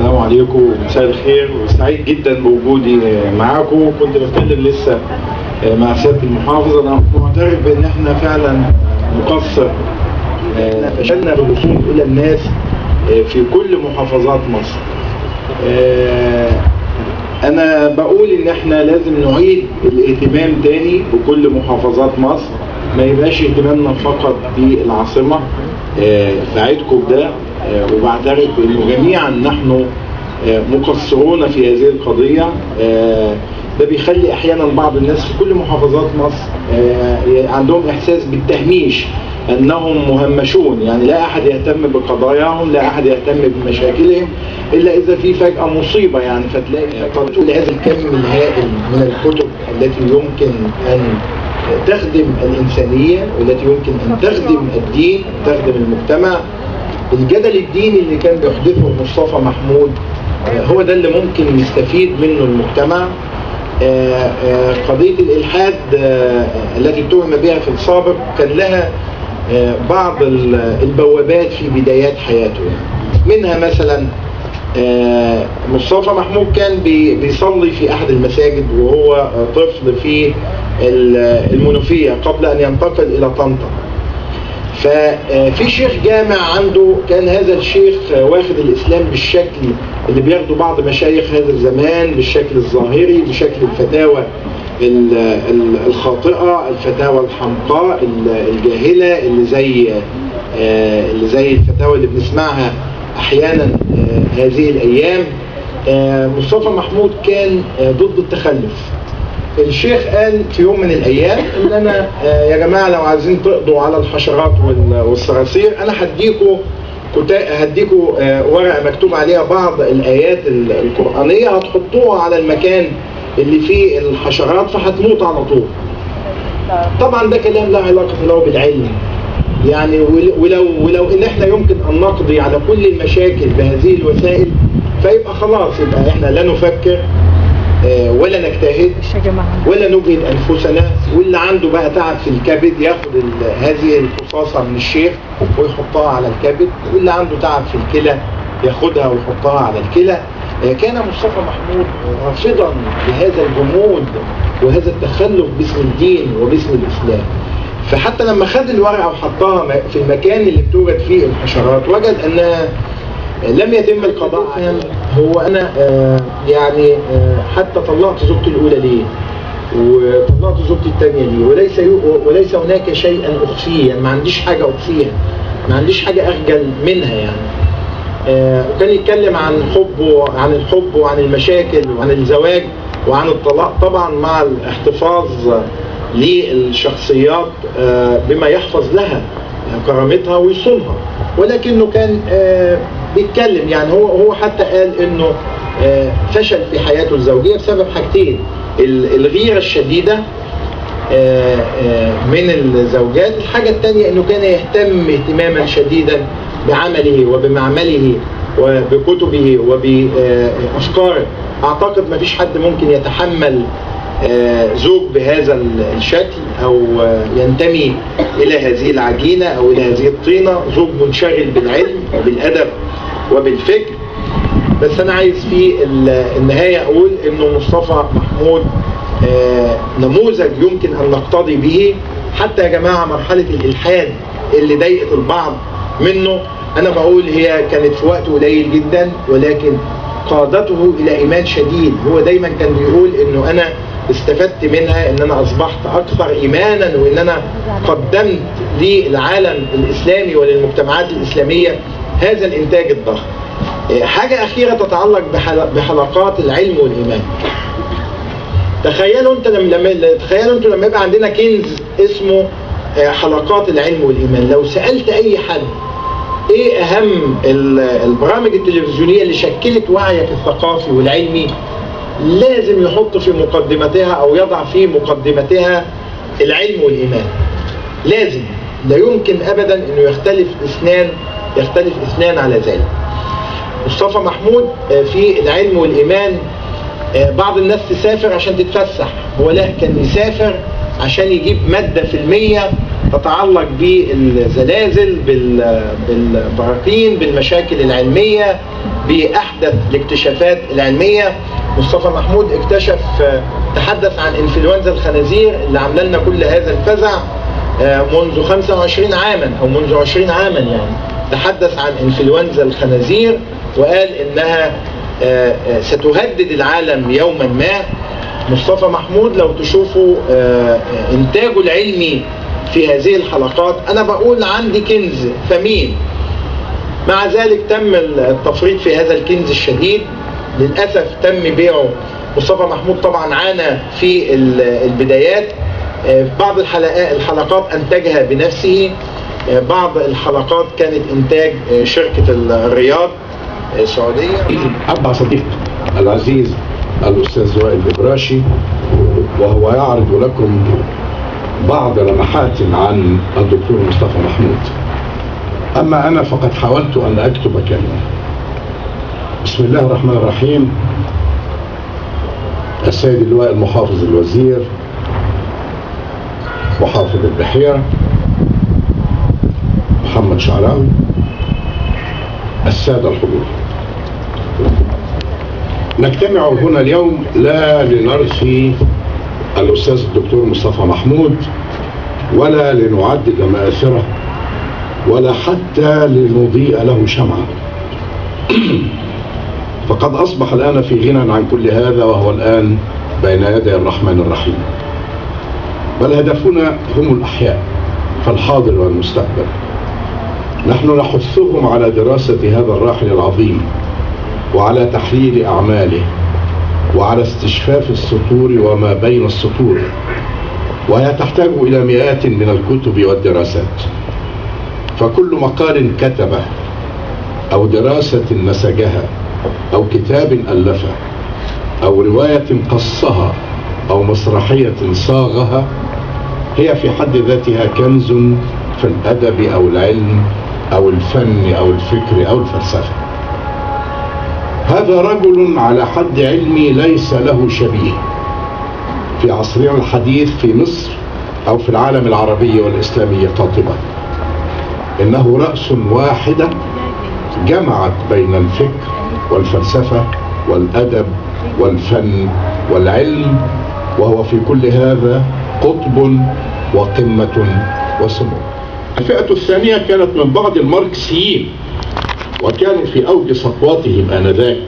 السلام عليكم ومساء الخير، وسعيد جدا بوجودي معاكم. كنت بتكلم لسه مع سيادة المحافظ، انا معترف بان احنا فعلا مقصر، فشلنا في الوصول الى الناس في كل محافظات مصر. انا بقول ان احنا لازم نعيد الاهتمام تاني بكل محافظات مصر، ما يبقاش اهتمامنا فقط بالعاصمة. ساعدكم بده، وبعترف بانه جميعا نحن مقصرون في هذه القضية. ده بيخلي احيانا بعض الناس في كل محافظات مصر عندهم احساس بالتهميش، انهم مهمشون، يعني لا احد يهتم بقضاياهم، لا احد يهتم بمشاكلهم الا اذا في فجأة مصيبة. يعني فتلاقي طلعوا هذا الكم الهائل من الكتب التي يمكن ان تخدم الانسانية، والتي يمكن ان تخدم الدين، تخدم المجتمع. الجدل الديني اللي كان بيحدثه مصطفى محمود هو ده اللي ممكن يستفيد منه المجتمع. قضية الإلحاد التي اتهم بها في السابق كان لها بعض البوابات في بدايات حياته، منها مثلا مصطفى محمود كان بيصلي في أحد المساجد وهو طفل في المنوفية قبل أن ينتقل إلى طنطا. ففي شيخ جامع عنده، كان هذا الشيخ واخد الإسلام بالشكل اللي بياخدوا بعض مشايخ هذا الزمان، بالشكل الظاهري، بشكل الفتاوى الخاطئة، الفتاوى الحمقاء الجاهلة اللي زي الفتاوى اللي بنسمعها أحيانا هذه الأيام. مصطفى محمود كان ضد التخلف. الشيخ قال في يوم من الايام ان انا يا جماعه لو عايزين تقضوا على الحشرات والصراصير، انا هديكوا ورقه مكتوب عليها بعض الايات القرانيه، هتحطوها على المكان اللي فيه الحشرات فهتموت على طول. طبعا ده كلام لا علاقه له بالعلم، يعني ولو ان احنا يمكن ان نقضي على كل المشاكل بهذه الوسائل فيبقى خلاص، يبقى احنا لا نفكر ولا نجتهد ولا نجهد أنفسنا، واللي عنده بقى تعب في الكبد ياخد هذه القصاصة من الشيخ ويحطها على الكبد، واللي عنده تعب في الكلى ياخدها ويحطها على الكلى. كان مصطفى محمود رافضا لهذا الجمود وهذا التخلف باسم الدين وباسم الإسلام. فحتى لما خد الورقة وحطها في المكان اللي بتوجد فيه الحشرات وجد أنها لم يتم القضاء عنها. هو أنا يعني حتى طلقت زوجتي الأولى ليه وطلقت زوجتي الثانية ليه، وليس هناك شيئا أخفيه، يعني ما عنديش حاجة أخفيها، ما عنديش حاجة أخجل منها يعني. وكان يتكلم عن الحب وعن المشاكل وعن الزواج وعن الطلاق، طبعا مع الاحتفاظ للشخصيات بما يحفظ لها كرامتها ويصونها، ولكنه كان بيتكلم، يعني هو حتى قال انه فشل في حياته الزوجية بسبب حاجتين: الغيرة الشديدة من الزوجات، الحاجة الثانية انه كان يهتم اهتماما شديدا بعمله وبمعمله وبكتبه وبأفكاره. اعتقد ما فيش حد ممكن يتحمل زوج بهذا الشكل او ينتمي الى هذه العجينة او الى هذه الطينة، زوج منشغل بالعلم وبالادب وبالفكر. بس انا عايز في النهاية اقول انه مصطفى محمود نموذج يمكن ان نقتدي به. حتى يا جماعة مرحلة الالحاد اللي ضايقت البعض منه، انا بقول هي كانت في وقت قليل جدا، ولكن قادته الى ايمان شديد. هو دايما كان بيقول انه انا استفدت منها، ان انا اصبحت اكثر ايمانا، وان انا قدمت للعالم الاسلامي وللمجتمعات الاسلامية هذا الانتاج الضخم. حاجة اخيرة تتعلق بحلقات العلم والايمان. تخيلوا انتوا لما يبقى عندنا كنز اسمه حلقات العلم والايمان. لو سألت اي حد ايه اهم البرامج التلفزيونية اللي شكلت وعيك الثقافي والعلمي، لازم يحط في مقدمتها او يضع في مقدمتها العلم والايمان. لازم، لا يمكن ابدا انه يختلف اثنان على ذلك. مصطفى محمود في العلم والايمان، بعض الناس تسافر عشان تتفسح، هو لا، كان يسافر عشان يجيب مادة فيلمية تتعلق بالزلازل، بالبراكين، بالمشاكل العلمية، بأحدث الاكتشافات العلمية. مصطفى محمود اكتشف، تحدث عن انفلونزا الخنازير اللي عامله لنا كل هذا الفزع منذ 25 عاما أو منذ 20 عاما يعني. تحدث عن انفلونزا الخنازير وقال إنها ستهدد العالم يوما ما. مصطفى محمود لو تشوفوا إنتاجه العلمي في هذه الحلقات، أنا بقول عندي كنز ثمين، مع ذلك تم التفريط في هذا الكنز الشديد. للأسف تم بيعه. مصطفى محمود طبعا عانى في البدايات، بعض الحلقات أنتجها بنفسه، بعض الحلقات كانت إنتاج شركة الرياض السعودية. أبع صديق العزيز الأستاذ وائل الإبراشي، وهو يعرض لكم بعض لمحات عن الدكتور مصطفى محمود. أما أنا فقد حاولت أن أكتب كلمة. بسم الله الرحمن الرحيم. السيد اللواء المحافظ الوزير محافظ البحيرة محمد شعراوي، السادة الحضور، نجتمع هنا اليوم لا لنرثي الأستاذ الدكتور مصطفى محمود، ولا لنعدد مآثره، ولا حتى لنضيء له شمعة. فقد أصبح الآن في غنى عن كل هذا، وهو الآن بين يدي الرحمن الرحيم. بل هدفنا هم الأحياء فالحاضر والمستقبل. نحن نحثهم على دراسة هذا الراحل العظيم، وعلى تحليل أعماله، وعلى استشفاف السطور وما بين السطور، وهي تحتاج إلى مئات من الكتب والدراسات. فكل مقال كتبه أو دراسة نسجها أو كتاب ألفه أو رواية قصها أو مسرحية صاغها هي في حد ذاتها كنز في الأدب أو العلم أو الفن أو الفكر أو الفلسفة. هذا رجل على حد علمي ليس له شبيه في عصرنا الحديث في مصر أو في العالم العربي والإسلامي قاطبة. إنه رأس واحدة جمعت بين الفكر والفلسفة والأدب والفن والعلم، وهو في كل هذا قطب وقمة وسمو. الفئة الثانية كانت من بعض الماركسيين، وكانوا في أوج سطواتهم آنذاك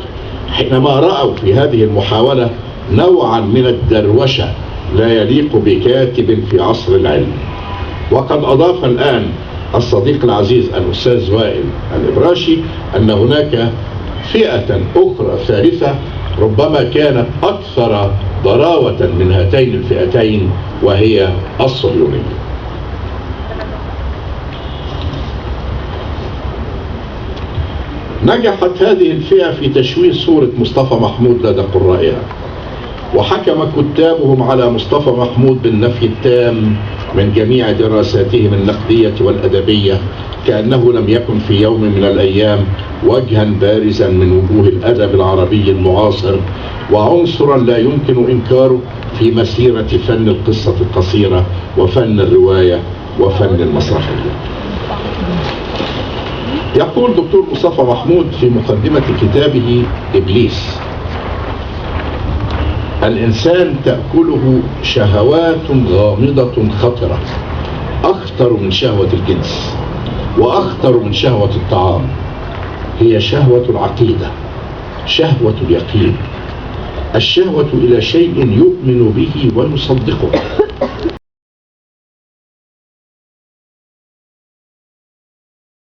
حينما رأوا في هذه المحاولة نوعا من الدروشة لا يليق بكاتب في عصر العلم. وقد أضاف الآن الصديق العزيز الأستاذ وائل الإبراشي أن هناك فئة أخرى ثالثة ربما كانت أكثر ضراوة من هاتين الفئتين، وهي الصهيونية. نجحت هذه الفئة في تشويه صورة مصطفى محمود لدى قرائها، وحكم كتابهم على مصطفى محمود بالنفي التام من جميع دراساتهم النقدية والأدبية، كأنه لم يكن في يوم من الأيام وجها بارزا من وجوه الأدب العربي المعاصر، وعنصرا لا يمكن إنكاره في مسيرة فن القصة القصيرة وفن الرواية وفن المسرحية. يقول دكتور مصطفى محمود في مقدمة كتابه إبليس: الإنسان تأكله شهوات غامضة خطرة، أخطر من شهوة الجنس وأخطر من شهوة الطعام. هي شهوة العقيدة، شهوة اليقين، الشهوة إلى شيء يؤمن به ويصدقه.